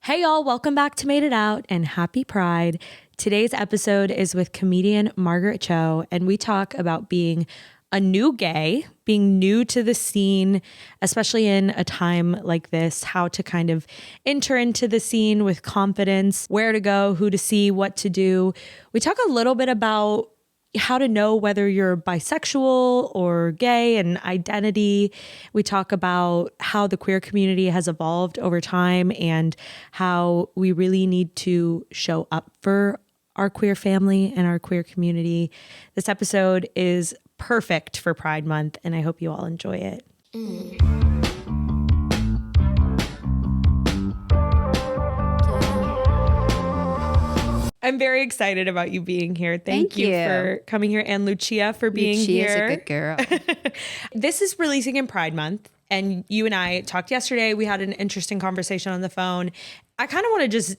Hey y'all, welcome back to Made It Out and happy Pride. Today's episode is with comedian Margaret Cho, and we talk about being a new gay, being new to the scene, especially in a time like this, how to kind of enter into the scene with confidence, where to go, who to see, what to do. We talk a little bit about how to know whether you're bisexual or gay and identity. We talk about how the queer community has evolved over time and how we really need to show up for our queer family and our queer community. This episode is perfect for Pride Month, and I hope you all enjoy it. I'm very excited about you being here. Thank you for coming here, and Lucia for being here. Lucia's a good girl. This is releasing in Pride Month, and you and I talked yesterday. We had an interesting conversation on the phone. I kind of want to just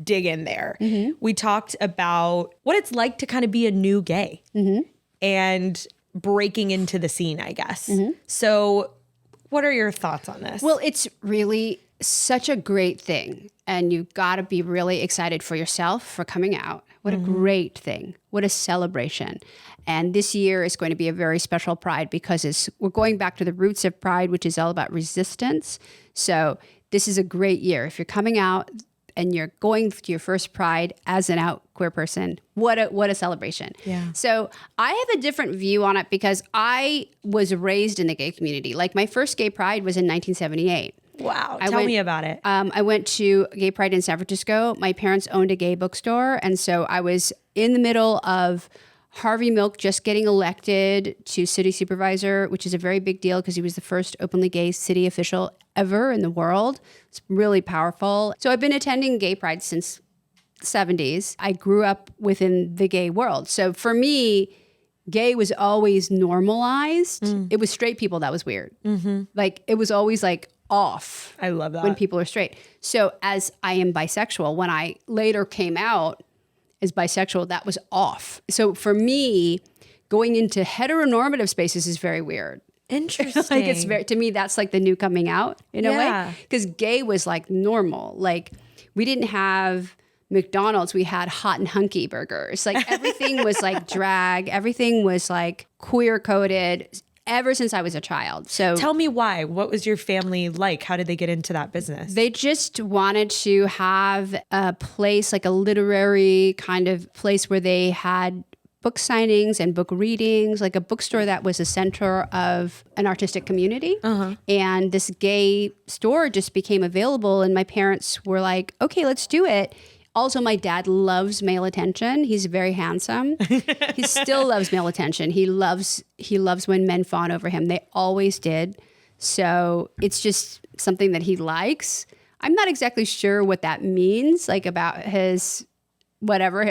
dig in there. Mm-hmm. We talked about what it's like to kind of be a new gay and breaking into the scene, I guess. Mm-hmm. So what are your thoughts on this? Well, it's really such a great thing. And you've got to be really excited for yourself for coming out. What a great thing. What a celebration. And this year is going to be a very special Pride because we're going back to the roots of Pride, which is all about resistance. So this is a great year. If you're coming out and you're going to your first Pride as an out queer person, what a celebration. Yeah. So I have a different view on it because I was raised in the gay community. Like my first gay Pride was in 1978. Wow. Tell me about it. I went to Gay Pride in San Francisco. My parents owned a gay bookstore. And so I was in the middle of Harvey Milk just getting elected to city supervisor, which is a very big deal because he was the first openly gay city official ever in the world. It's really powerful. So I've been attending Gay Pride since the 70s. I grew up within the gay world. So for me, gay was always normalized. It was straight people that was weird. Mm-hmm. Like it was always like off. I love that. When people are straight. So as I am bisexual, when I later came out as bisexual, that was off. So for me, going into heteronormative spaces is very weird. Interesting. Like it's very, to me, that's like the new coming out in a way. Because gay was like normal. Like we didn't have McDonald's, we had hot and hunky burgers. Like everything was like drag. Everything was like queer coded ever since I was a child. So tell me why. What was your family like? How did they get into that business? They just wanted to have a place, like a literary kind of place where they had book signings and book readings, like a bookstore that was a center of an artistic community. And this gay store just became available. And my parents were like, okay, let's do it. Also, my dad loves male attention. He's very handsome. He still loves male attention. He loves when men fawn over him. They always did. So it's just something that he likes. I'm not exactly sure what that means, like about his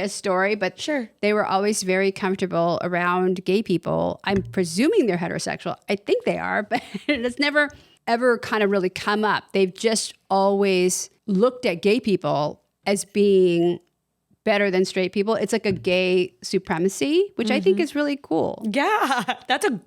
story, but sure. They were always very comfortable around gay people. I'm presuming they're heterosexual. I think they are, but it's never ever kind of really come up. They've just always looked at gay people as being better than straight people. It's like a gay supremacy, which I think is really cool. Yeah, that's a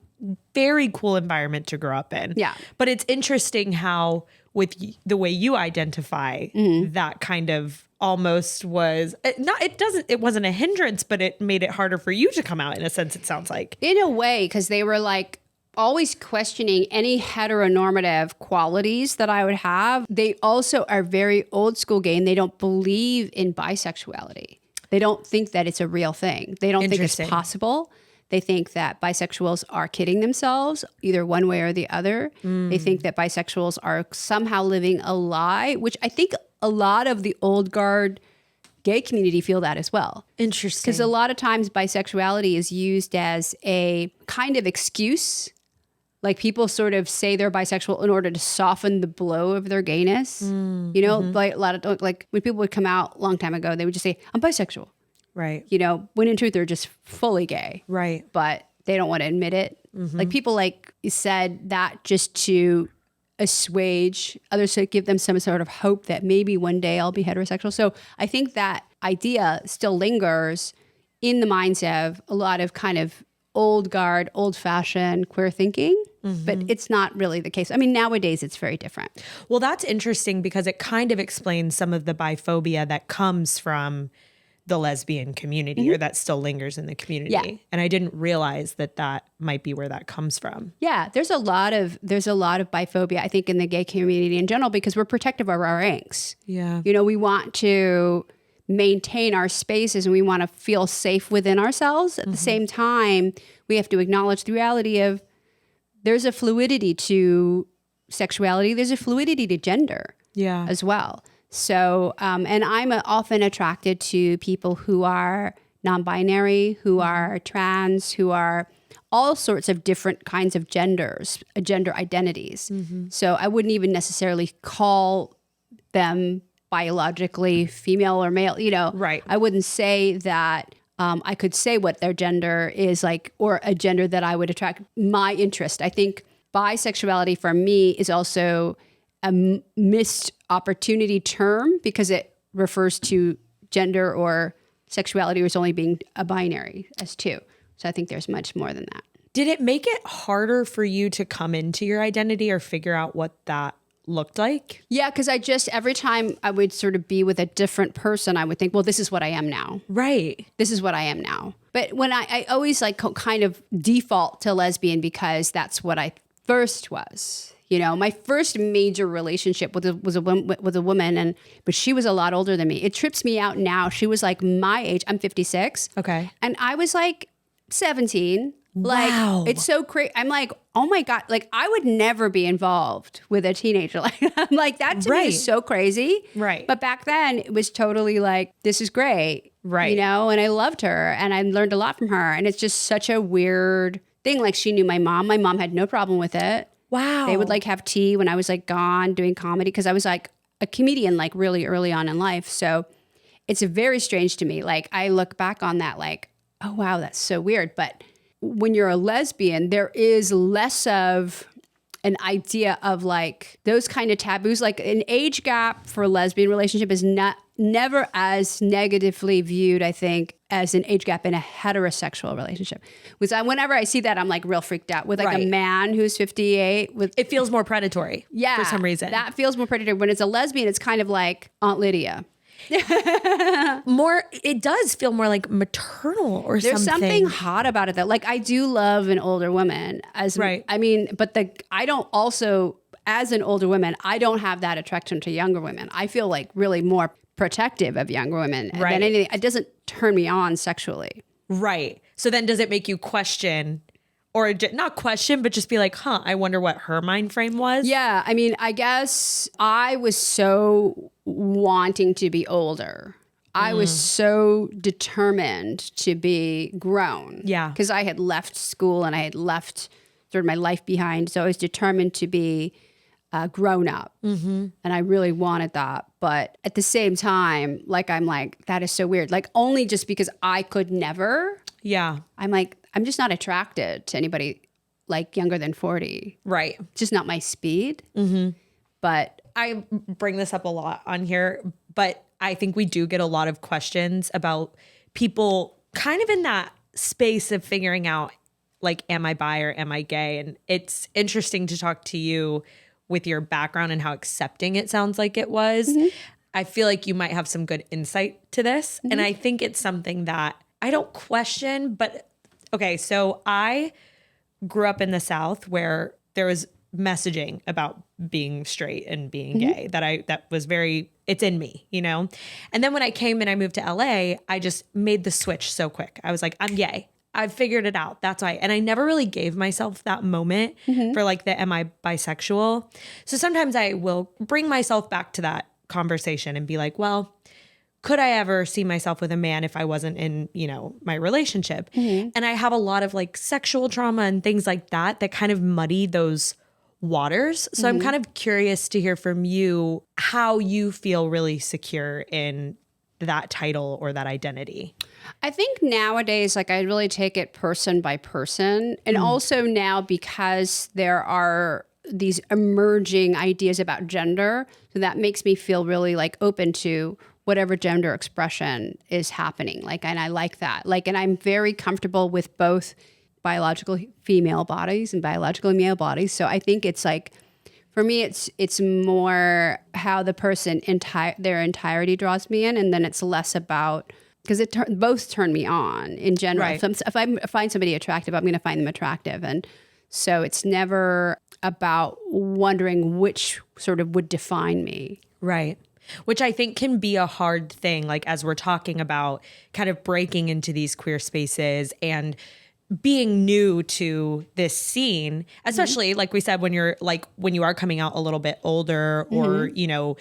very cool environment to grow up in. Yeah. But it's interesting how with the way you identify, that kind of almost was, it wasn't a hindrance, but it made it harder for you to come out in a sense, it sounds like. In a way, because they were like, always questioning any heteronormative qualities that I would have. They also are very old school gay and they don't believe in bisexuality. They don't think that it's a real thing. They don't think it's possible. They think that bisexuals are kidding themselves either one way or the other. They think that bisexuals are somehow living a lie, which I think a lot of the old guard gay community feel that as well. Interesting. Because a lot of times bisexuality is used as a kind of excuse. Like people sort of say they're bisexual in order to soften the blow of their gayness. You know, like a lot of like when people would come out a long time ago, they would just say, I'm bisexual. Right. You know, when in truth, they're just fully gay. Right. But they don't want to admit it. Like people like said that just to assuage others, to give them some sort of hope that maybe one day I'll be heterosexual. So I think that idea still lingers in the minds of a lot of kind of old guard, old fashioned queer thinking, but it's not really the case. I mean, nowadays it's very different. Well, that's interesting because it kind of explains some of the biphobia that comes from the lesbian community or that still lingers in the community. Yeah. And I didn't realize that that might be where that comes from. Yeah, there's a lot of biphobia, I think, in the gay community in general, because we're protective of our ranks. Yeah. You know, we want to maintain our spaces and we want to feel safe within ourselves. At the same time, we have to acknowledge the reality of there's a fluidity to sexuality. There's a fluidity to gender as well. So, and I'm often attracted to people who are non-binary, who are trans, who are all sorts of different kinds of genders, gender identities. So I wouldn't even necessarily call them biologically female or male, you know. Right. I wouldn't say that I could say what their gender is like, or a gender that I would attract my interest. I think bisexuality for me is also a missed opportunity term because it refers to gender or sexuality as only being a binary as two. So I think there's much more than that. Did it make it harder for you to come into your identity or figure out what that looked like? Yeah, because every time I would sort of be with a different person, I would think, well, this is what I am now. Right. This is what I am now. But when I always like kind of default to lesbian because that's what I first was. You know, my first major relationship was a woman, but she was a lot older than me. It trips me out now. She was like my age. I'm 56. Okay. And I was like 17. Wow. Like, it's so crazy. I'm like, oh my God, like I would never be involved with a teenager. Like, I'm like, that to me is so crazy. Right. But back then it was totally like, this is great. Right. You know, and I loved her and I learned a lot from her. And it's just such a weird thing. Like she knew my mom. My mom had no problem with it. Wow. They would like have tea when I was like gone doing comedy because I was like a comedian like really early on in life. So it's very strange to me. Like I look back on that like, oh wow, that's so weird. But when you're a lesbian, there is less of an idea of like those kind of taboos. Like an age gap for a lesbian relationship is never as negatively viewed, I think, as an age gap in a heterosexual relationship. Because whenever I see that, I'm like real freaked out with like a man who's 58. It feels more predatory for some reason. That feels more predatory. When it's a lesbian, it's kind of like Aunt Lydia. It does feel more like maternal or There's something. something hot about it that like I do love an older woman I mean, but I don't also, as an older woman, I don't have that attraction to younger women. I feel like really more protective of younger women than anything. It doesn't turn me on sexually. Right. So then does it make you question or not question, but just be like, I wonder what her mind frame was? Yeah. I mean, I guess I was so wanting to be older. I was so determined to be grown. Yeah. Because I had left school and I had left sort of my life behind. So I was determined to be grown up. And I really wanted that. But at the same time, like, I'm like, that is so weird. Like, only just because I could never. Yeah. I'm like, I'm just not attracted to anybody like younger than 40. Right. Just not my speed. But I bring this up a lot on here, but I think we do get a lot of questions about people kind of in that space of figuring out, like, am I bi or am I gay? And it's interesting to talk to you with your background and how accepting it sounds like it was. I feel like you might have some good insight to this. And I think it's something that I don't question, but okay, so I grew up in the South where there was messaging about being straight and being gay that was very, it's in me, you know? And then when I came and I moved to LA, I just made the switch so quick. I was like, I'm gay. I've figured it out. That's why. And I never really gave myself that moment for like the am I bisexual? So sometimes I will bring myself back to that conversation and be like, well, could I ever see myself with a man if I wasn't in, you know, my relationship? And I have a lot of like sexual trauma and things like that kind of muddy those waters. So I'm kind of curious to hear from you how you feel really secure in that title or that identity. I think nowadays, like, I really take it person by person. And also now, because there are these emerging ideas about gender, so that makes me feel really like open to whatever gender expression is happening. Like, and I like that. Like, and I'm very comfortable with both biological female bodies and biological male bodies. So I think it's like, for me, it's more how the person their entirety draws me in, and then it's less about, because both turn me on in general. Right. If I find somebody attractive, I'm going to find them attractive, and so it's never about wondering which sort of would define me. Right. Which I think can be a hard thing, like as we're talking about kind of breaking into these queer spaces and being new to this scene, especially like we said, when you are coming out a little bit older, or, you know,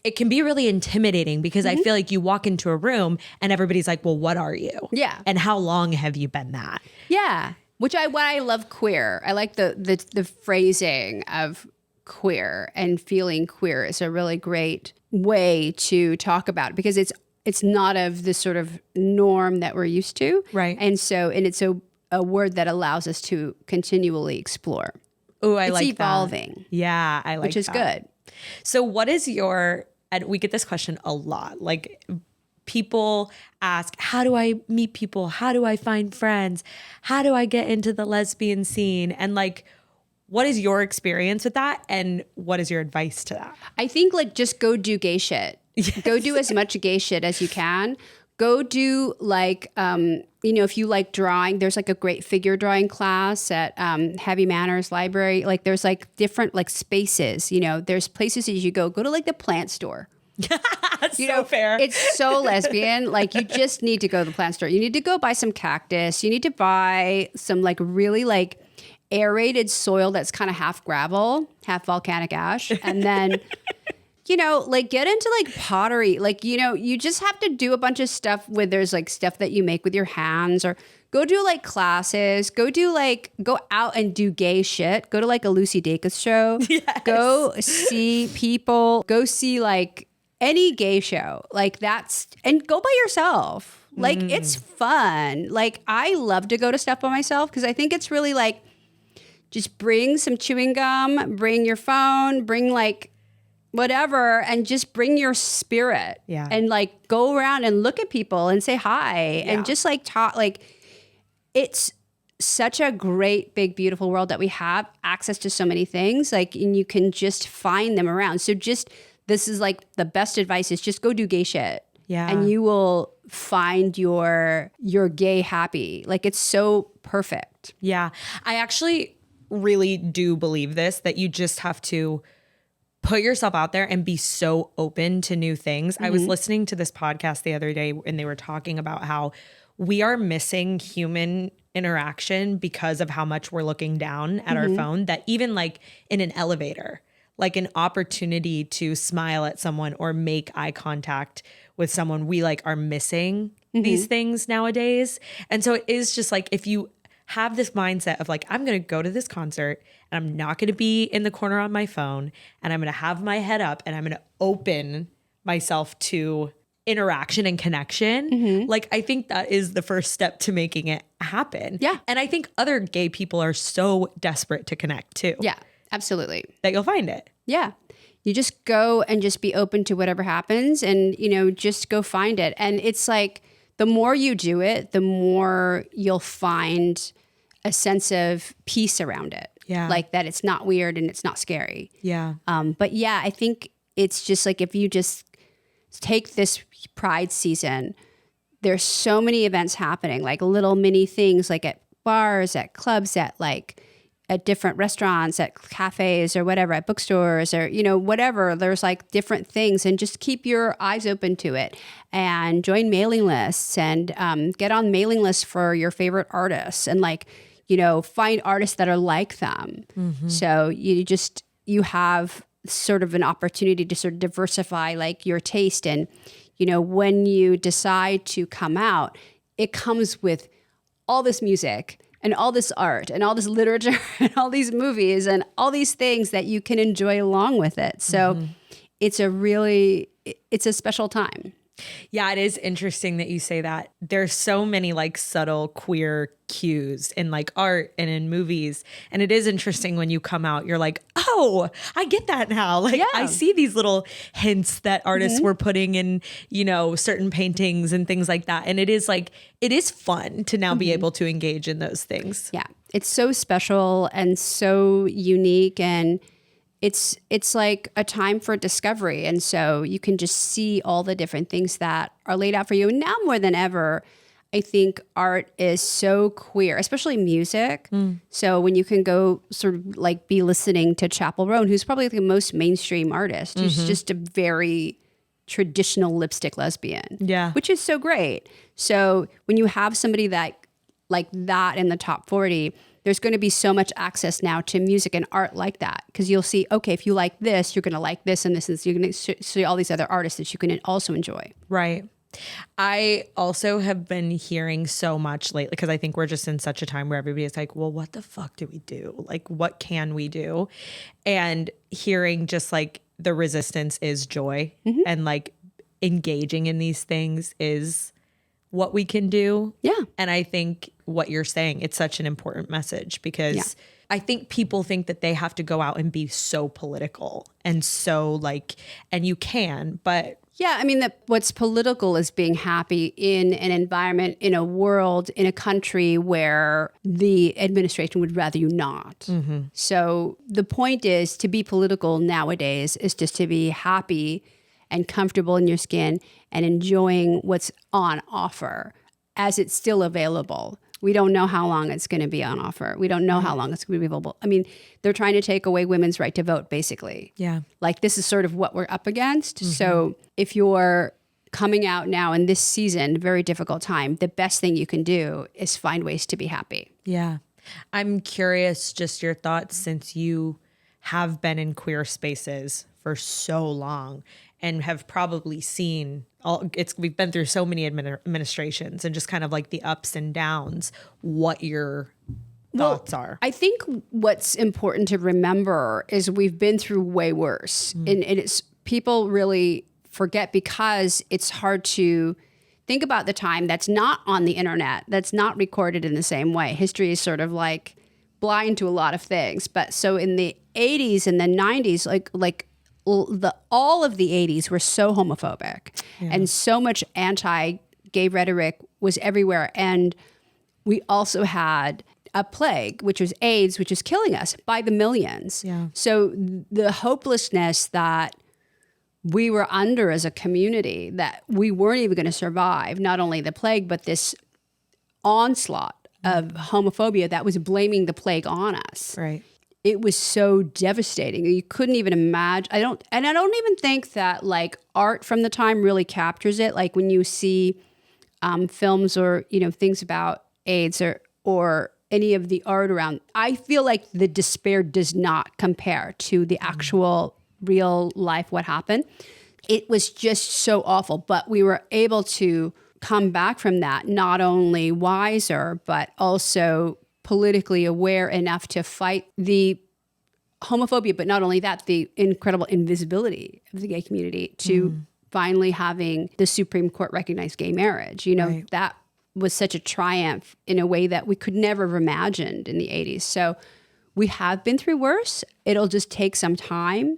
it can be really intimidating because I feel like you walk into a room and everybody's like, well, what are you? Yeah. And how long have you been that? Yeah. What I love queer. I like the phrasing of queer, and feeling queer is a really great way to talk about it, because it's not of this sort of norm that we're used to. Right. And it's a word that allows us to continually explore. Oh, I like that. It's evolving. Yeah, I like that. Which is good. So what is and we get this question a lot, like people ask, how do I meet people? How do I find friends? How do I get into the lesbian scene? And like, what is your experience with that? And what is your advice to that? I think like just go do gay shit. Yes. Go do as much gay shit as you can. Go do like, if you like drawing, there's like a great figure drawing class at Heavy Manners Library. Like there's like different like spaces, there's places that you go to like the plant store. So fair. It's so lesbian. Like you just need to go to the plant store. You need to go buy some cactus. You need to buy some like really like aerated soil that's kind of half gravel, half volcanic ash. And then, like get into like pottery. Like, you just have to do a bunch of stuff there's like stuff that you make with your hands, or go do like classes, go out and do gay shit. Go to like a Lucy Dacus show. Yes. Go see people, go see like any gay show like and go by yourself. Like it's fun. Like I love to go to stuff by myself because I think it's really like, just bring some chewing gum, bring your phone, bring like whatever, and just bring your spirit. Yeah. And like go around and look at people and say hi. Yeah. And just like talk. Like it's such a great, big, beautiful world that we have access to so many things. Like, and you can just find them around. So this is like the best advice is just go do gay shit. Yeah. And you will find your gay happy. Like it's so perfect. Yeah. I actually really do believe this, that you just have to put yourself out there and be so open to new things. I was listening to this podcast the other day and they were talking about how we are missing human interaction because of how much we're looking down at our phone, that even like in an elevator, like an opportunity to smile at someone or make eye contact with someone, we like are missing these things nowadays. And so it is just like, if you have this mindset of like, I'm going to go to this concert and I'm not going to be in the corner on my phone, and I'm going to have my head up and I'm going to open myself to interaction and connection. Like, I think that is the first step to making it happen. Yeah. And I think other gay people are so desperate to connect too. Yeah, absolutely. That you'll find it. Yeah. You just go and just be open to whatever happens and, just go find it. And it's like, the more you do it, the more you'll find a sense of peace around it. Yeah. Like that it's not weird and it's not scary. Yeah. But yeah, I think it's just like, if you just take this Pride season, there's so many events happening, like little mini things, like at bars, at clubs, at different restaurants, at cafes or whatever, at bookstores or, whatever. There's like different things, and just keep your eyes open to it and join mailing lists and get on mailing lists for your favorite artists and find artists that are like them. So you have sort of an opportunity to sort of diversify like your taste. And, when you decide to come out, it comes with all this music and all this art and all this literature and all these movies and all these things that you can enjoy along with it. So it's a special time. Yeah, it is interesting that you say that. There's so many like subtle queer cues in like art and in movies. And it is interesting when you come out, you're like, oh, I get that now. Like I Yeah. see these little hints that artists were putting in, you know, certain paintings and things like that. And it is like, it is fun to now be able to engage in those things. Yeah. It's so special and so unique, and it's like a time for discovery. And so you can just see all the different things that are laid out for you. And now more than ever, I think art is so queer, especially music. So when you can go sort of like be listening to Chappell Roan, who's probably the most mainstream artist, who's just a very traditional lipstick lesbian. Yeah. Which is so great. So when you have somebody that like that in the top 40, there's going to be so much access now to music and art like that, because you'll see, okay, if you like this, you're going to like this and this, and so you're going to see all these other artists that you can also enjoy. Right. I also have been hearing so much lately, because I think we're just in such a time where everybody is like, well, what the fuck do we do? Like, what can we do? And hearing just like the resistance is joy, and like engaging in these things is what we can do. Yeah. And I think what you're saying, it's such an important message, because I think people think that they have to go out and be so political and so like, and you can, but Yeah, I mean, that what's political is being happy in an environment, in a world, in a country where the administration would rather you not. So the point is, to be political nowadays is just to be happy and comfortable in your skin and enjoying what's on offer as it's still available. We don't know how long it's going to be on offer. We don't know how long it's going to be available. I mean, they're trying to take away women's right to vote, basically. yeah. Like, this is sort of what we're up against. So if you're coming out now in this season, very difficult time, the best thing you can do is find ways to be happy. Yeah. I'm curious just your thoughts, since you have been in queer spaces for so long and have probably seen we've been through so many administrations and just kind of like the ups and downs, what your thoughts are. I think what's important to remember is we've been through way worse. And it's people really forget, because it's hard to think about the time that's not on the internet, that's not recorded in the same way. History is sort of like blind to a lot of things. But so in the 80s and the 90s, all of the 80s were so homophobic, and so much anti-gay rhetoric was everywhere. And we also had a plague, which was AIDS, which was killing us by the millions. Yeah. So the hopelessness that we were under as a community, that we weren't even going to survive, not only the plague, but this onslaught of homophobia that was blaming the plague on us. Right. It was so devastating. You couldn't even imagine. I don't even think that like art from the time really captures it. Like when you see films or, you know, things about AIDS or any of the art around, I feel like the despair does not compare to the actual real life, what happened. It was just so awful, but we were able to come back from that, not only wiser, but also politically aware enough to fight the homophobia, but not only that, the incredible invisibility of the gay community, to finally having the Supreme Court recognize gay marriage. You know, that was such a triumph in a way that we could never have imagined in the 80s. So we have been through worse. It'll just take some time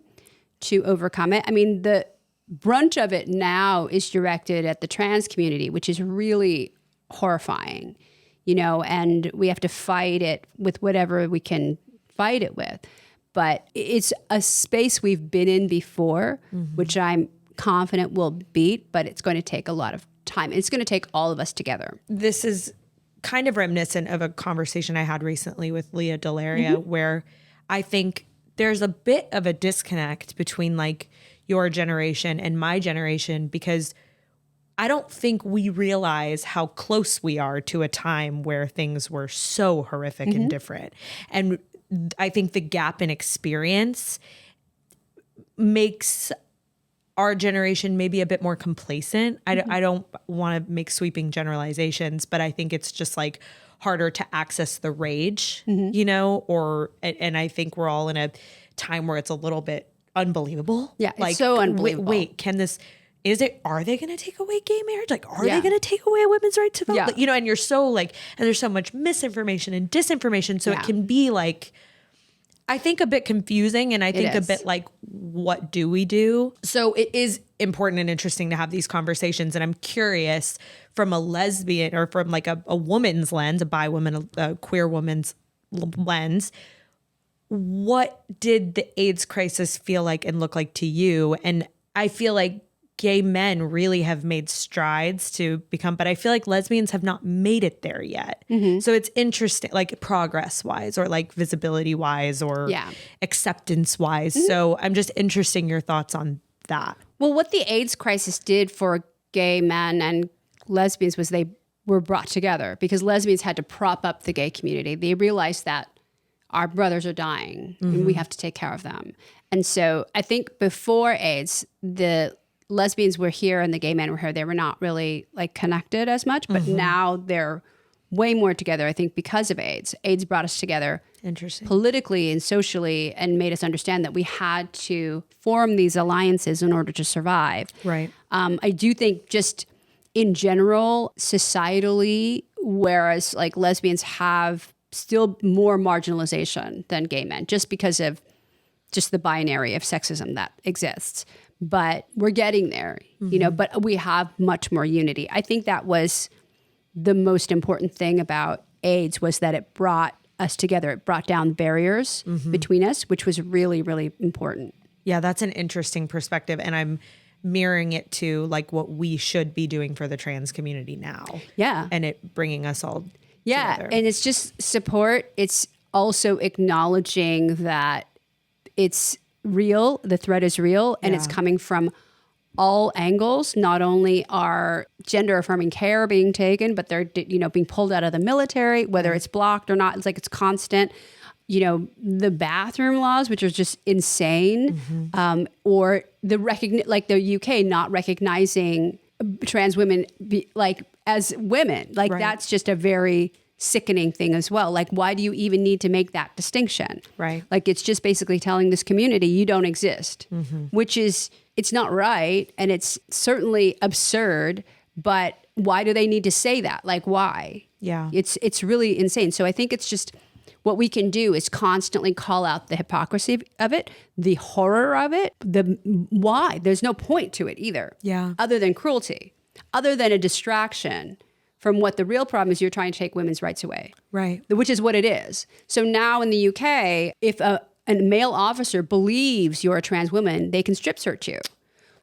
to overcome it. I mean, the brunt of it now is directed at the trans community, which is really horrifying, you know, and we have to fight it with whatever we can fight it with. But it's a space we've been in before, which I'm confident will beat, but it's going to take a lot of time. It's going to take all of us together. This is kind of reminiscent of a conversation I had recently with Leah Delaria, where I think there's a bit of a disconnect between like your generation and my generation, because I don't think we realize how close we are to a time where things were so horrific and different. And I think the gap in experience makes our generation maybe a bit more complacent. I don't want to make sweeping generalizations, but I think it's just like harder to access the rage, you know, and I think we're all in a time where it's a little bit unbelievable. Yeah, like, it's so unbelievable. Wait, can this, are they going to take away gay marriage? Like, are they Yeah. going to take away women's right to vote? Yeah. Like, you know, and you're so like, and there's so much misinformation and disinformation. So Yeah. it can be like, I think a bit confusing, and I think a is. bit like, what do we do? So it is important and interesting to have these conversations. And I'm curious from a lesbian or from like a woman's lens, a bi woman, a queer woman's lens, what did the AIDS crisis feel like and look like to you? And I feel like gay men really have made strides to become, but I feel like lesbians have not made it there yet. So it's interesting, like progress wise or like visibility wise or acceptance wise. So I'm just interested in your thoughts on that. Well, what the AIDS crisis did for gay men and lesbians was they were brought together because lesbians had to prop up the gay community. They realized that our brothers are dying and we have to take care of them. And so I think before AIDS, the lesbians were here and the gay men were here. They were not really like connected as much, but now they're way more together, I think, because of AIDS. AIDS brought us together politically and socially and made us understand that we had to form these alliances in order to survive. Right. I do think just in general, societally, whereas like lesbians have still more marginalization than gay men just because of just the binary of sexism that exists. But we're getting there, you know, but we have much more unity. I think that was the most important thing about AIDS was that it brought us together. It brought down barriers between us, which was really, really important. Yeah, that's an interesting perspective. And I'm mirroring it to like what we should be doing for the trans community now. Yeah. And it bringing us all together. And it's just support. It's also acknowledging that it's real, the threat is real, and it's coming from all angles. Not only are gender affirming care being taken, but they're, you know, being pulled out of the military, whether it's blocked or not. It's like it's constant. You know, the bathroom laws, which are just insane, or like the UK not recognizing trans women as women. Like that's just a very sickening thing as well. Like, why do you even need to make that distinction? Right. Like, it's just basically telling this community you don't exist, which is, it's not right. And it's certainly absurd, but why do they need to say that? Like, why? Yeah. It's really insane. So I think it's just what we can do is constantly call out the hypocrisy of it, the horror of it, the why. There's no point to it either. Yeah. Other than cruelty, other than a distraction from what the real problem is. You're trying to take women's rights away. Right. Which is what it is. So now in the UK, if a male officer believes you're a trans woman, they can strip search you.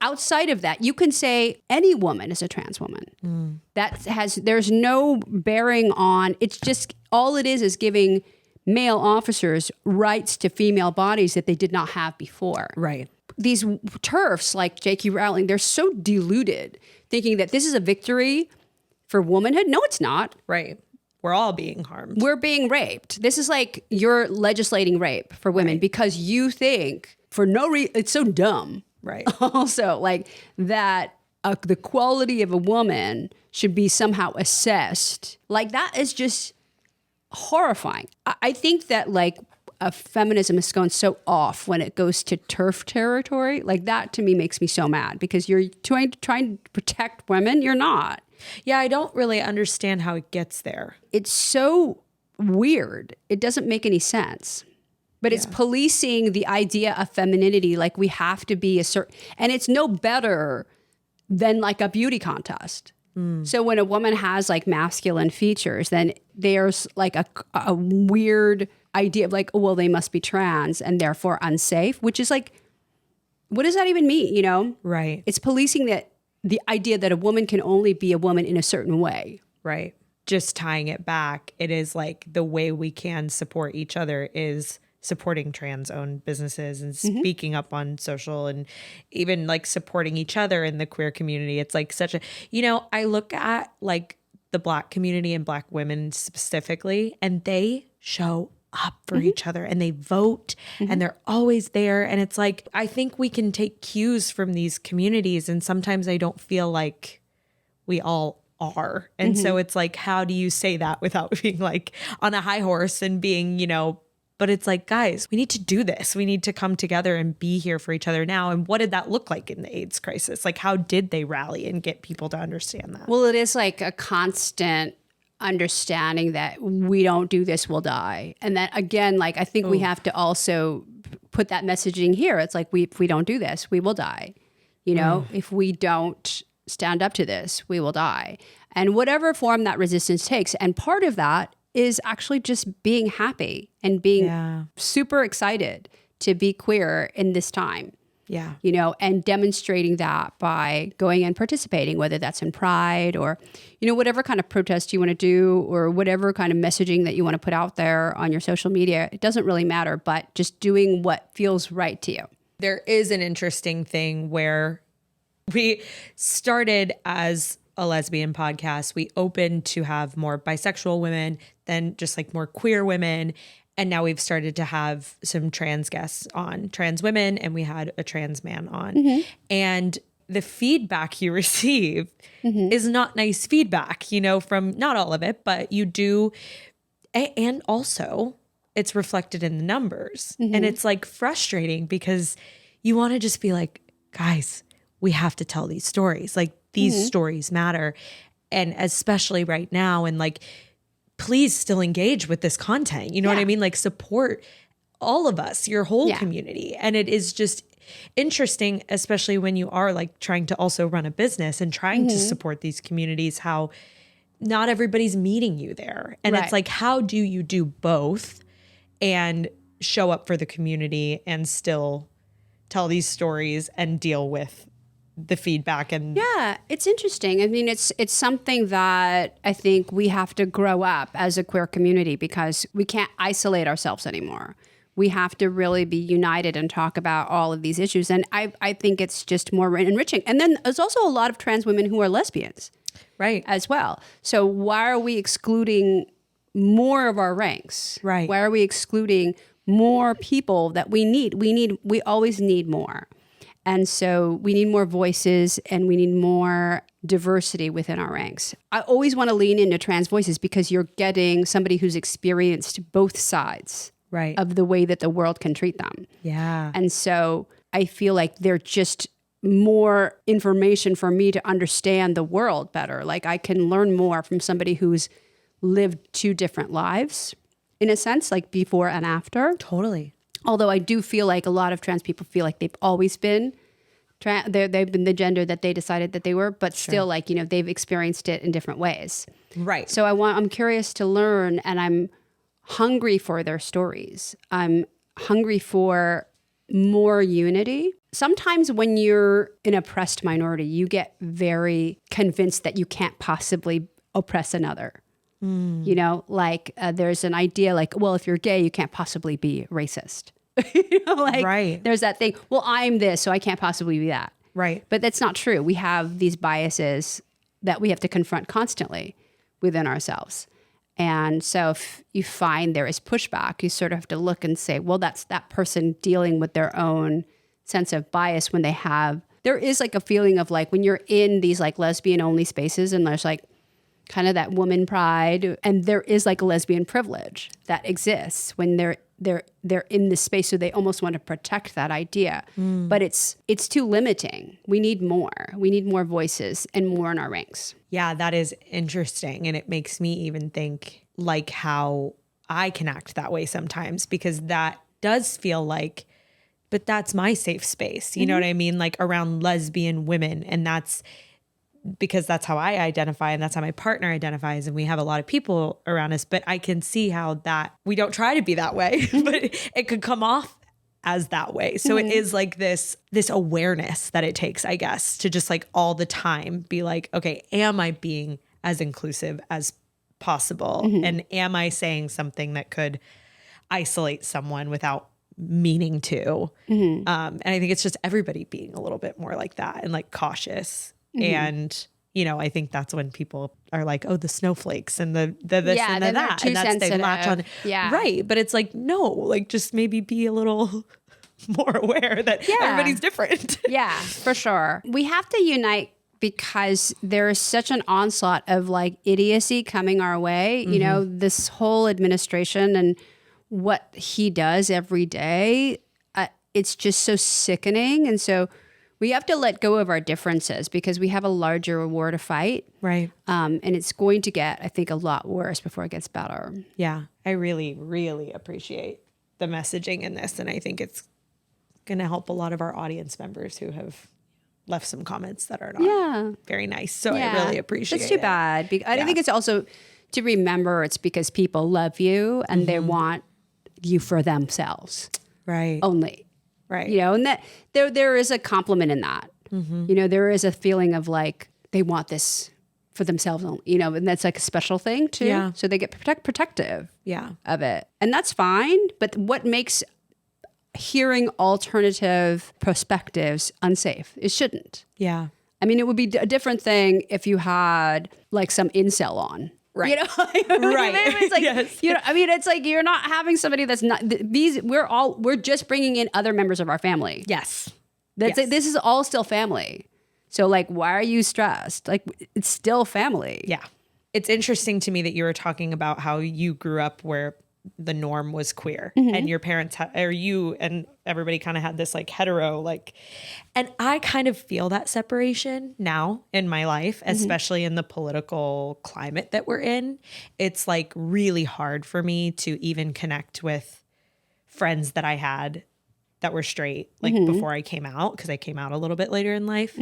Outside of that, you can say any woman is a trans woman. There's no bearing on, it's just, all it is giving male officers rights to female bodies that they did not have before. Right. These TERFs like J.K. Rowling, they're so deluded, thinking that this is a victory for womanhood. No, it's not. Right. We're all being harmed. We're being raped. This is like you're legislating rape for women because you think for no reason, it's so dumb. Right. Also, like that the quality of a woman should be somehow assessed. Like that is just horrifying. I think that like feminism has gone so off when it goes to TERF territory. Like that to me makes me so mad because you're trying to protect women. You're not. Yeah, I don't really understand how it gets there. It's so weird. It doesn't make any sense. But it's policing the idea of femininity. Like we have to be a certain, and it's no better than like a beauty contest. So when a woman has like masculine features, then there's like a weird idea of like, oh, well, they must be trans and therefore unsafe, which is like, what does that even mean? You know? Right. It's policing the idea that a woman can only be a woman in a certain way. Right. Just tying it back, it is like the way we can support each other is supporting trans owned businesses and speaking up on social and even like supporting each other in the queer community. It's like such a, you know, I look at like the Black community and Black women specifically, and they show up for each other and they vote and they're always there. And it's like, I think we can take cues from these communities, and sometimes I don't feel like we all are. And so it's like, how do you say that without being like on a high horse and being, you know, But it's like, guys, we need to do this. We need to come together and be here for each other now. And what did that look like in the AIDS crisis? Like, how did they rally and get people to understand that? Well, it is like a constant understanding that we don't do this, we'll die. And that, again, like, I think we have to also put that messaging here. It's like, if we don't do this, we will die. You know, if we don't stand up to this, we will die. And whatever form that resistance takes. And part of that is actually just being happy and being super excited to be queer in this time. Yeah. You know, and demonstrating that by going and participating, whether that's in Pride or, you know, whatever kind of protest you want to do or whatever kind of messaging that you want to put out there on your social media. It doesn't really matter, but just doing what feels right to you. There is an interesting thing where we started as a lesbian podcast. We opened to have more bisexual women, then just like more queer women. And now we've started to have some trans guests on, trans women, and we had a trans man on. And the feedback you receive is not nice feedback, you know, from not all of it, but you do. And also it's reflected in the numbers. And it's like frustrating because you want to just be like, guys, we have to tell these stories. Like, these stories matter. And especially right now, and like, please still engage with this content. You know what I mean? Like, support all of us, your whole community. And it is just interesting, especially when you are like trying to also run a business and trying to support these communities, how not everybody's meeting you there. And it's like, how do you do both and show up for the community and still tell these stories and deal with the feedback? And it's interesting. I mean, it's something that I think we have to grow up as a queer community because we can't isolate ourselves anymore. We have to really be united and talk about all of these issues. And I think it's just more enriching. And then there's also a lot of trans women who are lesbians, right, as well. So why are we excluding more of our ranks? Right. Why are we excluding more people that we need? We always need more. And so we need more voices and we need more diversity within our ranks. I always want to lean into trans voices because you're getting somebody who's experienced both sides of the way that the world can treat them. Yeah. And so I feel like they're just more information for me to understand the world better. Like, I can learn more from somebody who's lived two different lives, in a sense, like before and after. Totally. Although I do feel like a lot of trans people feel like they've always been they've been the gender that they decided that they were, but still, like, you know, they've experienced it in different ways. Right. So I'm curious to learn, and I'm hungry for their stories. I'm hungry for more unity. Sometimes when you're an oppressed minority, you get very convinced that you can't possibly oppress another. You know, like there's an idea like, well, if you're gay, you can't possibly be racist. You know, like there's that thing, well, I'm this, so I can't possibly be that. Right. But that's not true. We have these biases that we have to confront constantly within ourselves. And so if you find there is pushback, you sort of have to look and say, well, that's that person dealing with their own sense of bias when there is like a feeling of like when you're in these like lesbian only spaces and there's like kind of that woman pride, and there is like a lesbian privilege that exists when they're in this space, so they almost want to protect that idea. But it's too limiting. We need more voices and more in our ranks. Yeah, that is interesting. And it makes me even think like how I can act that way sometimes, because that does feel like, but that's my safe space. You know what I mean? Like around lesbian women. And that's because that's how I identify and that's how my partner identifies. And we have a lot of people around us, but I can see how that we don't try to be that way, but it could come off as that way. So it is like this awareness that it takes, I guess, to just like all the time be like, okay, am I being as inclusive as possible? And am I saying something that could isolate someone without meaning to? And I think it's just everybody being a little bit more like that and like cautious. And, you know, I think that's when people are like, oh, the snowflakes and the this and the that. And that's they latch on. Yeah. Right. But it's like, no, like just maybe be a little more aware that everybody's different. Yeah, for sure. We have to unite because there is such an onslaught of like idiocy coming our way. You know, this whole administration and what he does every day, it's just so sickening. And so we have to let go of our differences because we have a larger war to fight. Right. And it's going to get, I think, a lot worse before it gets better. Yeah. I really, really appreciate the messaging in this. And I think it's going to help a lot of our audience members who have left some comments that are not very nice. So I really appreciate it. That's too bad. I think it's also to remember it's because people love you and they want you for themselves. Right. Only. Right. You know, and that there is a compliment in that. You know, there is a feeling of like they want this for themselves, you know, and that's like a special thing too. Yeah. So they get protective Yeah. of it. And that's fine. But what makes hearing alternative perspectives unsafe? It shouldn't. Yeah. I mean, it would be a different thing if you had like some incel on. Right. You know, Right. It's like, Yes. you know, I mean, it's like you're not having somebody that's not these. We're just bringing in other members of our family. Yes. That's Yes. it. This is all still family. So like, why are you stressed? Like, it's still family. Yeah. It's interesting to me that you were talking about how you grew up where the norm was queer and your parents or you and everybody kind of had this like hetero, like, and I kind of feel that separation now in my life, especially in the political climate that we're in. It's like really hard for me to even connect with friends that I had that were straight, like before I came out, because I came out a little bit later in life.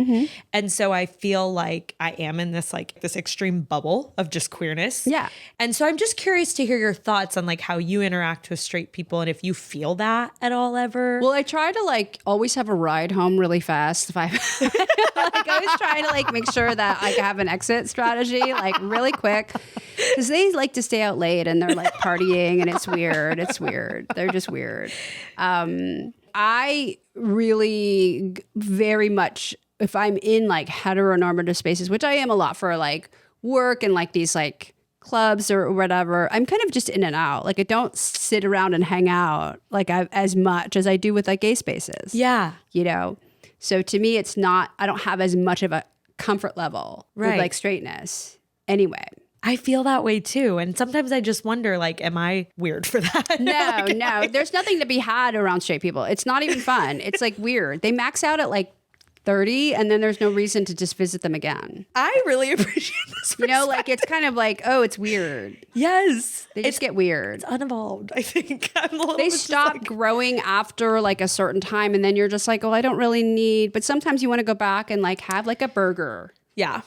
And so I feel like I am in this like this extreme bubble of just queerness. Yeah. And so I'm just curious to hear your thoughts on like how you interact with straight people and if you feel that at all ever. Well, I try to like always have a ride home really fast. If I like, I always try to like make sure that I have an exit strategy like really quick because they like to stay out late and they're like partying and it's weird. It's weird. They're just weird. I really very much, if I'm in like heteronormative spaces, which I am a lot for like work and like these like clubs or whatever, I'm kind of just in and out. Like I don't sit around and hang out like as much as I do with like gay spaces. yeah. You know? So to me, it's not, I don't have as much of a comfort level with like straightness anyway. I feel that way too. And sometimes I just wonder, like, am I weird for that? No. There's nothing to be had around straight people. It's not even fun. It's like weird. They max out at like 30 and then there's no reason to just visit them again. I really appreciate this. You know, like it's kind of like, oh, it's weird. Yes. They just get weird. It's unevolved, I think. They stop growing after like a certain time and then you're just like, oh, I don't really need, but sometimes you want to go back and like have like a burger. Yeah.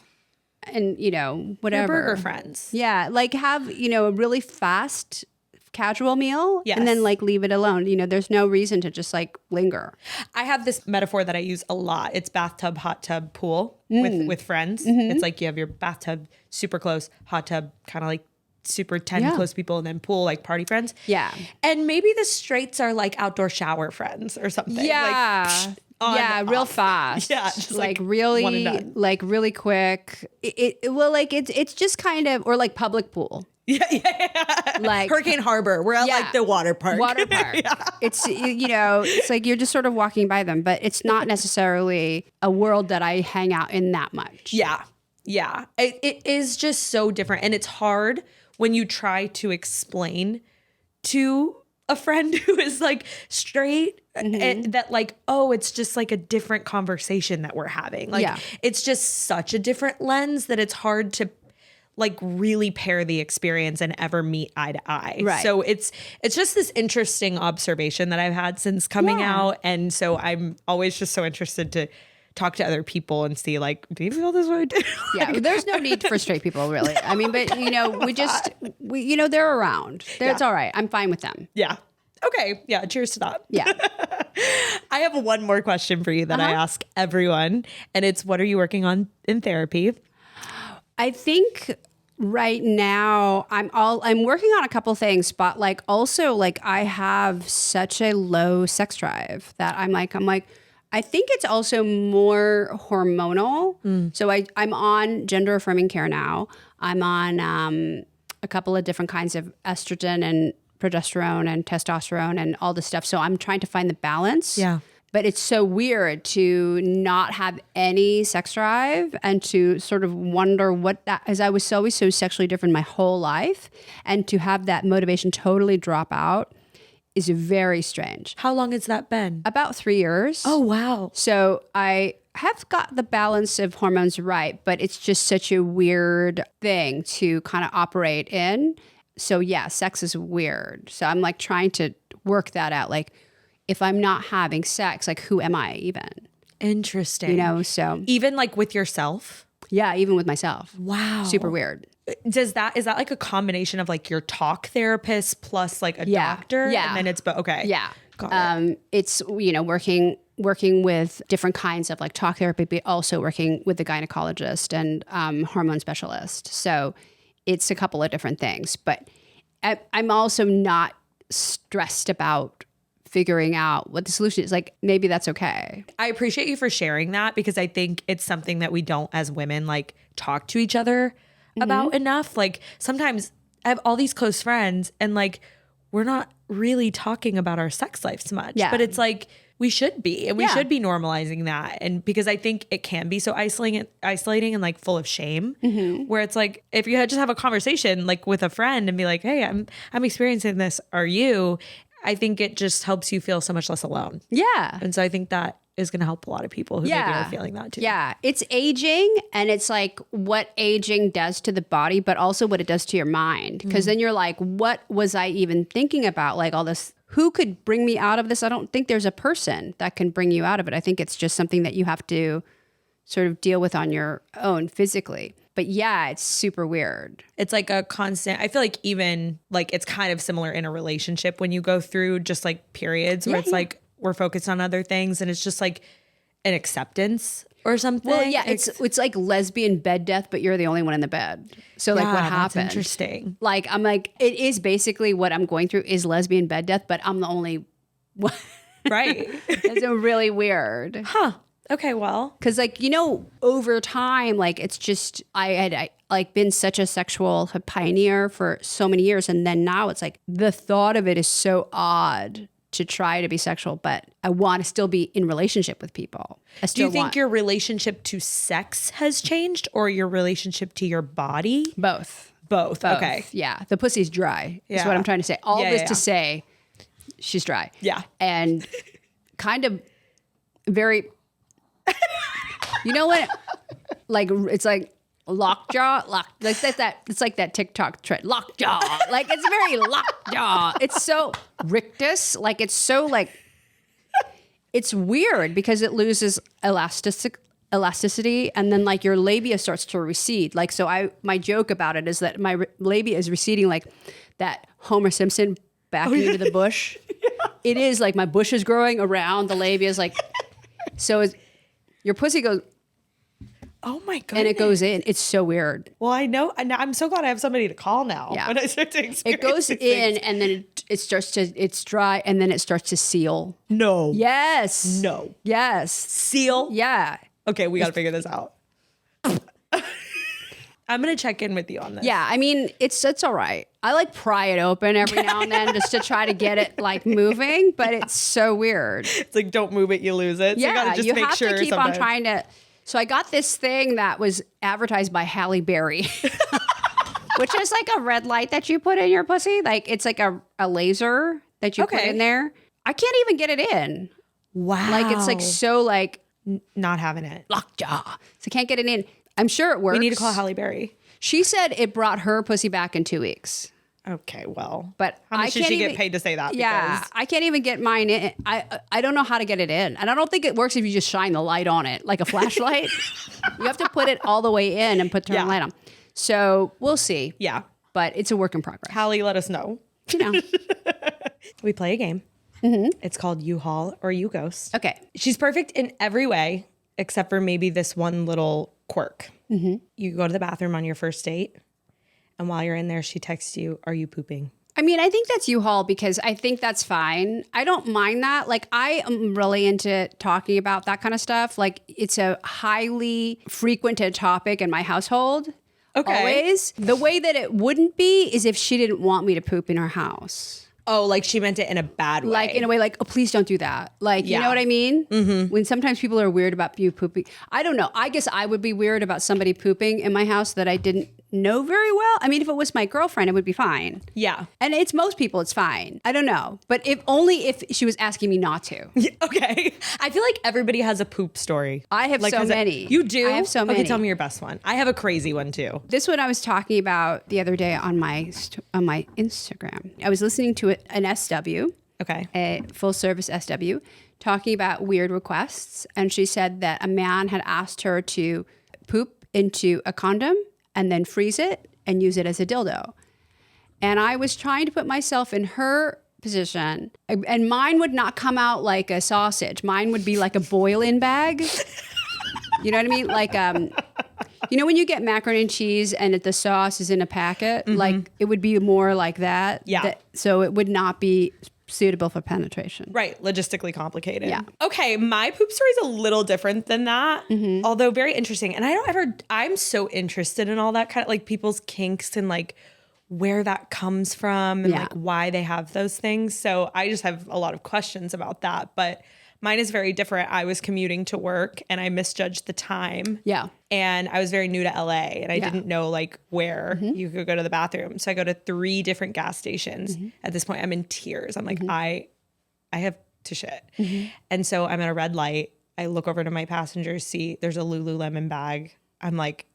And, you know, whatever. Your burger friends. Yeah. Like have, you know, a really fast casual meal Yes. and then like leave it alone. You know, there's no reason to just like linger. I have this metaphor that I use a lot. It's bathtub, hot tub, pool with friends. It's like you have your bathtub super close, hot tub kind of like super 10 close people, and then pool like party friends. Yeah. And maybe the straights are like outdoor shower friends or something. Yeah. Like, on, real off. fast. Yeah, just like one and really, done. like really quick. Well, like it's just kind of, or like public pool. Yeah. Like Hurricane Harbor. We're at like the water park. Water park. It's, you know, it's like you're just sort of walking by them, but it's not necessarily a world that I hang out in that much. Yeah. Yeah. It is just so different. And it's hard when you try to explain to a friend who is like straight and that like, oh, it's just like a different conversation that we're having. Like it's just such a different lens that it's hard to like really pair the experience and ever meet eye to eye. Right. So it's just this interesting observation that I've had since coming out. And so I'm always just so interested to talk to other people and see like, do you feel this way too? Yeah, there's no need for straight people really. I mean, but you know, we you know, they're around. It's all right. I'm fine with them. Yeah. Okay. Yeah. Cheers to that. Yeah. I have one more question for you that I ask everyone, and it's, what are you working on in therapy? I think right now I'm working on a couple things, but like also like I have such a low sex drive that I'm like I think it's also more hormonal. So I'm on gender affirming care now. I'm on a couple of different kinds of estrogen and progesterone and testosterone and all this stuff. So I'm trying to find the balance. Yeah. But it's so weird to not have any sex drive and to sort of wonder what that is. I was always so sexually different my whole life, and to have that motivation totally drop out. is very strange. How long has that been? About 3 years. Oh, wow. So I have got the balance of hormones right, but it's just such a weird thing to kind of operate in. So yeah, sex is weird. So I'm like trying to work that out. Like if I'm not having sex, like who am I even? Interesting. You know, so even like with yourself? Yeah, even with myself. Wow. Super weird. Is that like a combination of like your talk therapist plus like a doctor? Yeah. And then it's, okay. Yeah. Got it. It's, you know, working with different kinds of like talk therapy, but also working with the gynecologist and hormone specialist. So it's a couple of different things, but I'm also not stressed about figuring out what the solution is. Like, maybe that's okay. I appreciate you for sharing that, because I think it's something that we don't as women like talk to each other about enough. Like sometimes I have all these close friends and like we're not really talking about our sex lives much, but it's like we should be, and we should be normalizing that. And because I think it can be so isolating and like full of shame, where it's like if you just have a conversation like with a friend and be like, hey, I'm experiencing this, are you? I think it just helps you feel so much less alone. Yeah. And so I think that is going to help a lot of people who maybe are feeling that too. Yeah. It's aging, and it's like what aging does to the body, but also what it does to your mind. Because then you're like, what was I even thinking about? Like all this, who could bring me out of this? I don't think there's a person that can bring you out of it. I think it's just something that you have to sort of deal with on your own physically. But yeah, it's super weird. It's like a constant, I feel like even like it's kind of similar in a relationship when you go through just like periods where it's like we're focused on other things, and it's just like an acceptance or something. Well, yeah, it's like lesbian bed death, but you're the only one in the bed. So like what happened? That's interesting. Like I'm like, it is basically what I'm going through is lesbian bed death, but I'm the only one. Right. It's really weird. Huh. Okay, well. Because like, you know, over time, like it's just, I had like been such a sexual pioneer for so many years. And then now it's like the thought of it is so odd to try to be sexual, but I want to still be in relationship with people. Do you think your relationship to sex has changed, or your relationship to your body? Both. Okay. Yeah. The pussy's dry is what I'm trying to say. All this to say she's dry. Yeah. And kind of very... You know what? Like it's like lockjaw, like that. It's like that TikTok trend, lockjaw. Like it's very lockjaw. It's so rictus. Like it's so like it's weird because it loses elasticity, and then like your labia starts to recede. Like so, my joke about it is that my labia is receding like that Homer Simpson backing into the bush. It is like my bush is growing around the labia is like so. Your pussy goes, oh my god, and it goes in. It's so weird. Well, I know. I'm so glad I have somebody to call now. Yeah. When I start to experience it goes in, things. and then it's dry, and then it starts to seal. No. Yes. No. Yes. Seal. Yeah. Okay, we got to figure this out. I'm gonna check in with you on this. Yeah, I mean it's all right. I like pry it open every now and then just to try to get it like moving, but it's so weird. It's like don't move it, you lose it. So Yeah, you gotta just you make have sure to keep sometimes. on trying to. So I got this thing that was advertised by Halle Berry, which is like a red light that you put in your pussy. Like it's like a laser that you put in there. I can't even get it in. Wow. Like it's like so like not having it. lockjaw. So I can't get it in. I'm sure it works. We need to call Halle Berry. She said it brought her pussy back in 2 weeks. Okay, well, But how much I should can't she even, get paid to say that? Yeah, Because I can't even get mine in. I don't know how to get it in, and I don't think it works if you just shine the light on it like a flashlight. You have to put it all the way in and turn the light on. So we'll see. yeah, But it's a work in progress. Halle, let us know. You know. We play a game. It's called UHaul or You Ghost. Okay. She's perfect in every way except for maybe this one little quirk. You go to the bathroom on your first date, and while you're in there, she texts you, "Are you pooping?" I mean, I think that's U-Haul because I think that's fine. I don't mind that. Like, I am really into talking about that kind of stuff. Like, it's a highly frequented topic in my household. Okay. Always. The way that it wouldn't be is if she didn't want me to poop in her house. Oh, like she meant it in a bad way. Like, in a way, like, oh, please don't do that. Like, you know what I mean? When sometimes people are weird about you pooping. I don't know. I guess I would be weird about somebody pooping in my house that I didn't know very well. I mean, if it was my girlfriend, it would be fine. Yeah. And it's most people, it's fine. I don't know. But if she was asking me not to. Yeah, okay. I feel like everybody has a poop story. I have so many. You do? I have so many. Okay, tell me your best one. I have a crazy one too. This one I was talking about the other day on my Instagram. I was listening to an SW. Okay. A full service SW, talking about weird requests. And she said that a man had asked her to poop into a condom and then freeze it and use it as a dildo. And I was trying to put myself in her position, and mine would not come out like a sausage. Mine would be like a boil-in bag. You know what I mean? Like, you know when you get macaroni and cheese and the sauce is in a packet? Like, it would be more like that. Yeah. So it would not be suitable for penetration. Right. Logistically complicated. Yeah. Okay. My poop story is a little different than that, although very interesting. And I'm so interested in all that kind of like people's kinks and like where that comes from and like why they have those things. So I just have a lot of questions about that. But mine is very different. I was commuting to work and I misjudged the time. Yeah. And I was very new to LA and I didn't know like where you could go to the bathroom. So I go to 3 different gas stations. At this point, I'm in tears. I'm like, I have to shit. And so I'm at a red light. I look over to my passenger seat. There's a Lululemon bag. I'm like,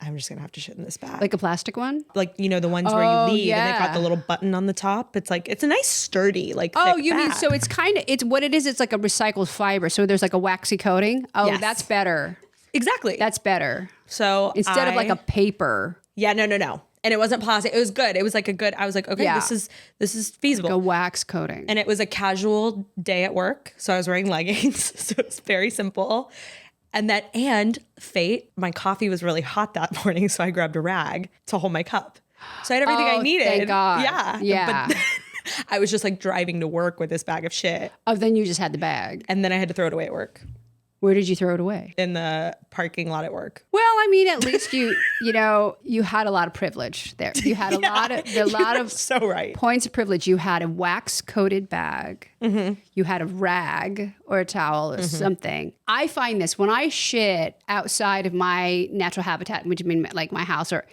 I'm just going to have to shit in this bag. Like a plastic one? Like, you know, the ones where you leave and they've got the little button on the top. It's like, it's a nice sturdy, like, Oh, thick you mean, bag. so it's what it is. It's like a recycled fiber. So there's like a waxy coating. Oh, Yes. that's better. Exactly. That's better. So Instead of like a paper. Yeah, no. And it wasn't plastic. It was good. It was like I was like, okay, this is feasible. Like a wax coating. And it was a casual day at work. So I was wearing leggings. So it's very simple. And fate, my coffee was really hot that morning. So I grabbed a rag to hold my cup. So I had everything I needed. Thank God. Yeah. Yeah. But I was just like driving to work with this bag of shit. Oh, then you just had the bag. And then I had to throw it away at work. Where did you throw it away? In the parking lot at work. Well, I mean, at least you had a lot of privilege there. You had a lot of so right. points of privilege. You had a wax coated bag. You had a rag or a towel or something. I find this when I shit outside of my natural habitat, which means like my house or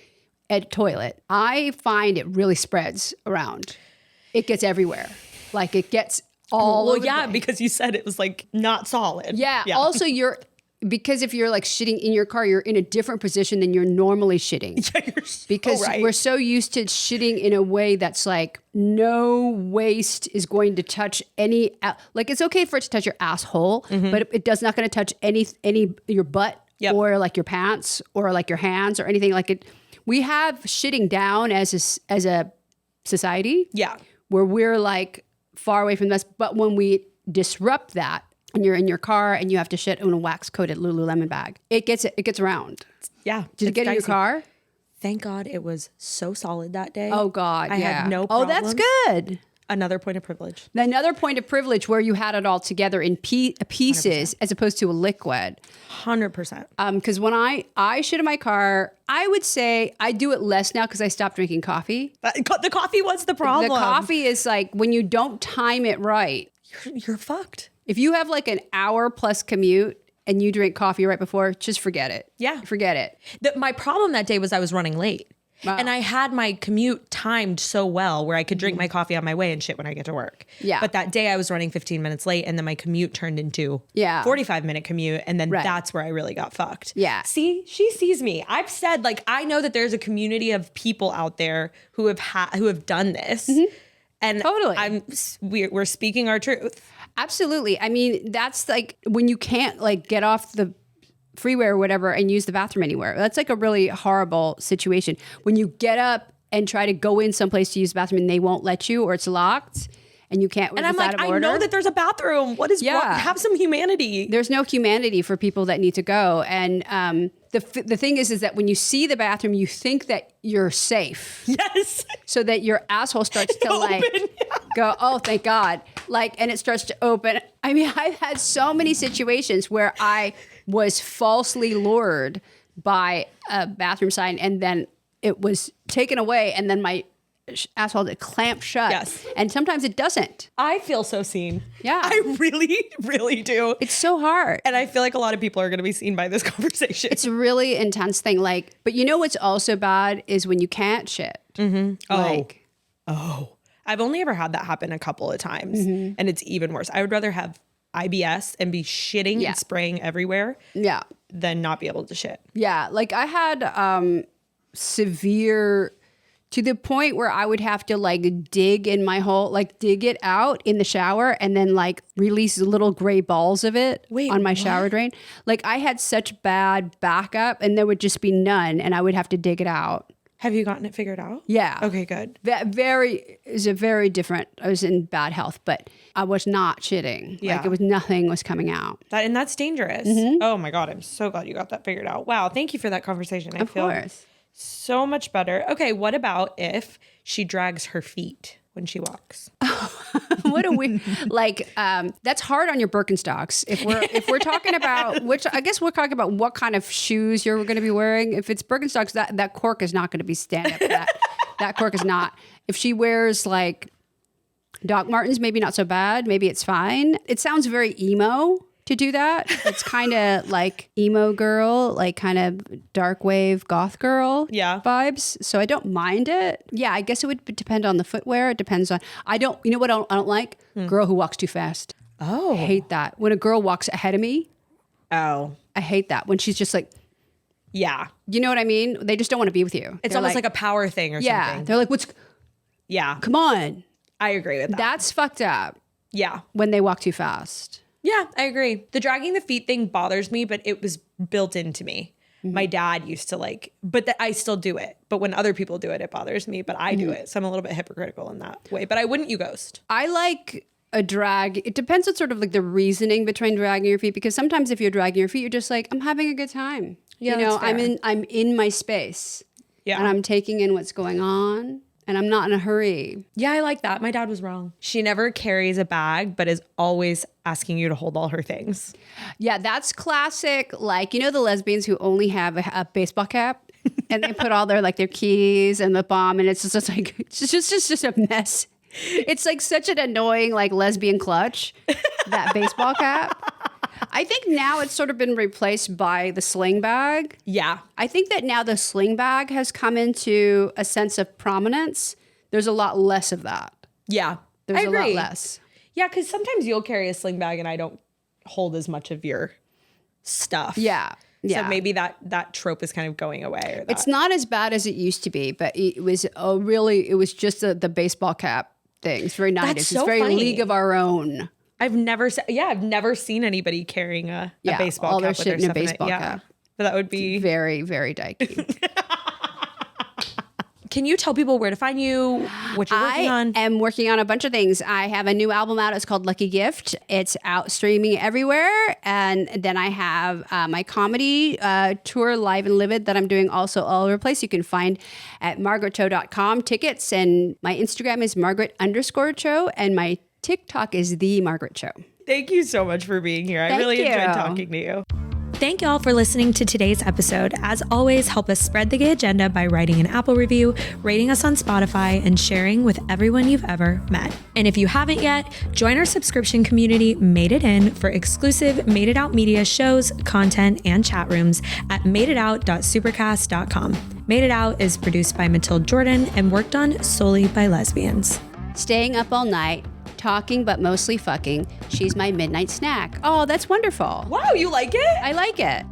a toilet, I find it really spreads around. It gets everywhere. Like it gets all over the place. Because you said it was like not solid. Yeah. Also, because if you're like shitting in your car, you're in a different position than you're normally shitting. Yeah, you're so because right. we're so used to shitting in a way that's like no waste is going to touch any. Like it's okay for it to touch your asshole, but it does not going to touch any your butt or like your pants or like your hands or anything like it. We have shitting down as a society. Yeah. Where we're like far away from this, but when we disrupt that and you're in your car and you have to shit in a wax coated Lululemon bag, it gets around. Yeah. Did it get in your car? Thank God it was so solid that day. Oh God, I had no problem. Oh, that's good. Another point of privilege. Another point of privilege where you had it all together in pieces 100%. As opposed to a liquid. 100%. Because when I shit in my car, I would say I do it less now because I stopped drinking coffee. The coffee was the problem. The coffee is like when you don't time it right. You're fucked. If you have like an hour plus commute and you drink coffee right before, just forget it. Yeah. Forget it. My problem that day was I was running late. Wow. And I had my commute timed so well where I could drink my coffee on my way and shit when I get to work. Yeah. But that day I was running 15 minutes late and then my commute turned into 45-minute commute. And then that's where I really got fucked. Yeah. See, she sees me. I've said like, I know that there's a community of people out there who have done this. And totally. We're speaking our truth. Absolutely. I mean, that's like when you can't like get off the freeway or whatever and use the bathroom anywhere. That's like a really horrible situation. When you get up and try to go in someplace to use the bathroom and they won't let you or it's locked and you can't. And I'm like, I know that there's a bathroom. What is wrong? Have some humanity. There's no humanity for people that need to go. And the thing is that when you see the bathroom, you think that you're safe. Yes. So that your asshole starts to like go, oh, thank God. Like, and it starts to open. I mean, I've had so many situations where I was falsely lured by a bathroom sign and then it was taken away and then my asshole to clamp shut. Yes. And sometimes it doesn't. I feel so seen. Yeah. I really, really do. It's so hard. And I feel like a lot of people are going to be seen by this conversation. It's a really intense thing. Like, but you know what's also bad is when you can't shit. Like, I've only ever had that happen a couple of times, and it's even worse. I would rather have IBS and be shitting and spraying everywhere than not be able to shit. Yeah. Like I had severe, to the point where I would have to like dig in my hole, like dig it out in the shower and then like release little gray balls of it on my shower drain. Like I had such bad backup and there would just be none and I would have to dig it out. Have you gotten it figured out? Yeah. Okay, good. It was a very different, I was in bad health, but I was not shitting. Yeah. Like it was, nothing was coming out. And that's dangerous. Oh my God, I'm so glad you got that figured out. Wow, thank you for that conversation. I feel so much better. Okay, what about if she drags her feet when she walks? What a weird, like, that's hard on your Birkenstocks. If we're talking about, which I guess we're talking about what kind of shoes you're going to be wearing. If it's Birkenstocks, that cork is not going to be stand up. That cork is not. If she wears like Doc Martens, maybe not so bad. Maybe it's fine. It sounds very emo to do that. It's kind of like emo girl, like kind of dark wave goth girl vibes. So I don't mind it. Yeah, I guess it would depend on the footwear. It depends on, you know what I don't like? Girl who walks too fast. Oh. I hate that. When a girl walks ahead of me. Oh. I hate that. When she's just like. Yeah. You know what I mean? They just don't want to be with you. It's almost like a power thing or something. Yeah. They're like, come on. I agree with that. That's fucked up. Yeah. When they walk too fast. Yeah, I agree. The dragging the feet thing bothers me, but it was built into me. My dad used to I still do it. But when other people do it, it bothers me, but I do it. So I'm a little bit hypocritical in that way, but I wouldn't you ghost. I like a drag. It depends on sort of like the reasoning between dragging your feet, because sometimes if you're dragging your feet, you're just like, I'm having a good time. Yeah, you know, I'm in my space. Yeah. And I'm taking in what's going on. And I'm not in a hurry. Yeah, I like that. My dad was wrong. She never carries a bag, but is always asking you to hold all her things. Yeah, that's classic. Like, you know, the lesbians who only have a baseball cap and they put all their keys and the bomb, and it's just like, it's just a mess. It's like such an annoying like lesbian clutch, that baseball cap. I think now it's sort of been replaced by the sling bag. Yeah. I think that now the sling bag has come into a sense of prominence. There's a lot less of that. Yeah. There's a lot less. Yeah, because sometimes you'll carry a sling bag and I don't hold as much of your stuff. Yeah. Yeah. So maybe that trope is kind of going away. It's not as bad as it used to be, but it was just the baseball cap thing. It's very 90s. So it's very funny. League of Our Own. I've never seen anybody carrying a baseball all cap their with shit their in a stuff baseball in it. cap. But that would be Very, very dykey. Can you tell people where to find you, what you're working on? I am working on a bunch of things. I have a new album out. It's called Lucky Gift. It's out streaming everywhere. And then I have my comedy tour, Live and Livid, that I'm doing also all over the place. You can find at margaretcho.com tickets. And my Instagram is Margaret_Cho. And my TikTok is the Margaret Cho. Thank you so much for being here. I really enjoyed talking to you. Thank y'all for listening to today's episode. As always, help us spread the gay agenda by writing an Apple review, rating us on Spotify, and sharing with everyone you've ever met. And if you haven't yet, join our subscription community, Made It In, for exclusive Made It Out media shows, content, and chat rooms at madeitout.supercast.com. Made It Out is produced by Matilde Jordan and worked on solely by lesbians. Staying up all night, talking but mostly fucking. She's my midnight snack. Oh, that's wonderful. Wow, you like it? I like it.